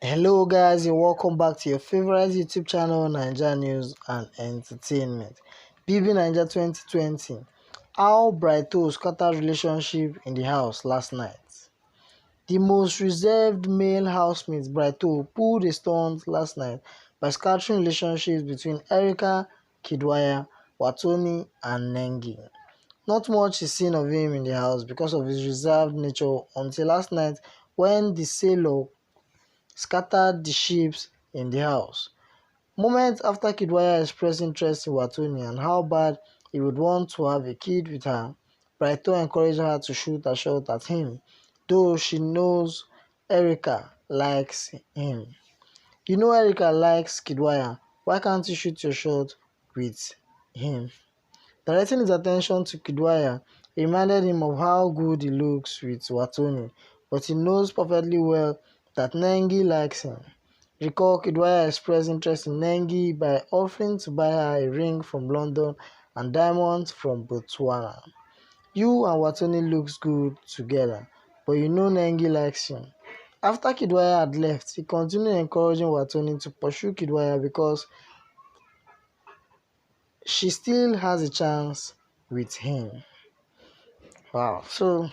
Hello guys and welcome back to your favorite YouTube channel, Naija News and Entertainment. Bbnaija 2020. How Brighto scattered relationship in the house last night. The most reserved male housemate Brighto pulled a stunt last night by scattering relationships between Kiddwaya, Wathoni and Nengi. Not much is seen of him in the house because of his reserved nature until last night when the sailor scattered the ships in the house. Moments after Kiddwaya expressed interest in Wathoni and how bad he would want to have a kid with her, Brighto encouraged her to shoot a shot at him, though she knows Erica likes him. You know Erica likes Kiddwaya, why can't you shoot your shot with him? Directing his attention to Kiddwaya, he reminded him of how good he looks with Wathoni, but he knows perfectly well that Nengi likes him. Recall Kiddwaya expressed interest in Nengi by offering to buy her a ring from London and diamonds from Botswana. You and Wathoni looks good together, but you know Nengi likes him. After Kiddwaya had left, he continued encouraging Wathoni to pursue Kiddwaya because she still has a chance with him. Wow. So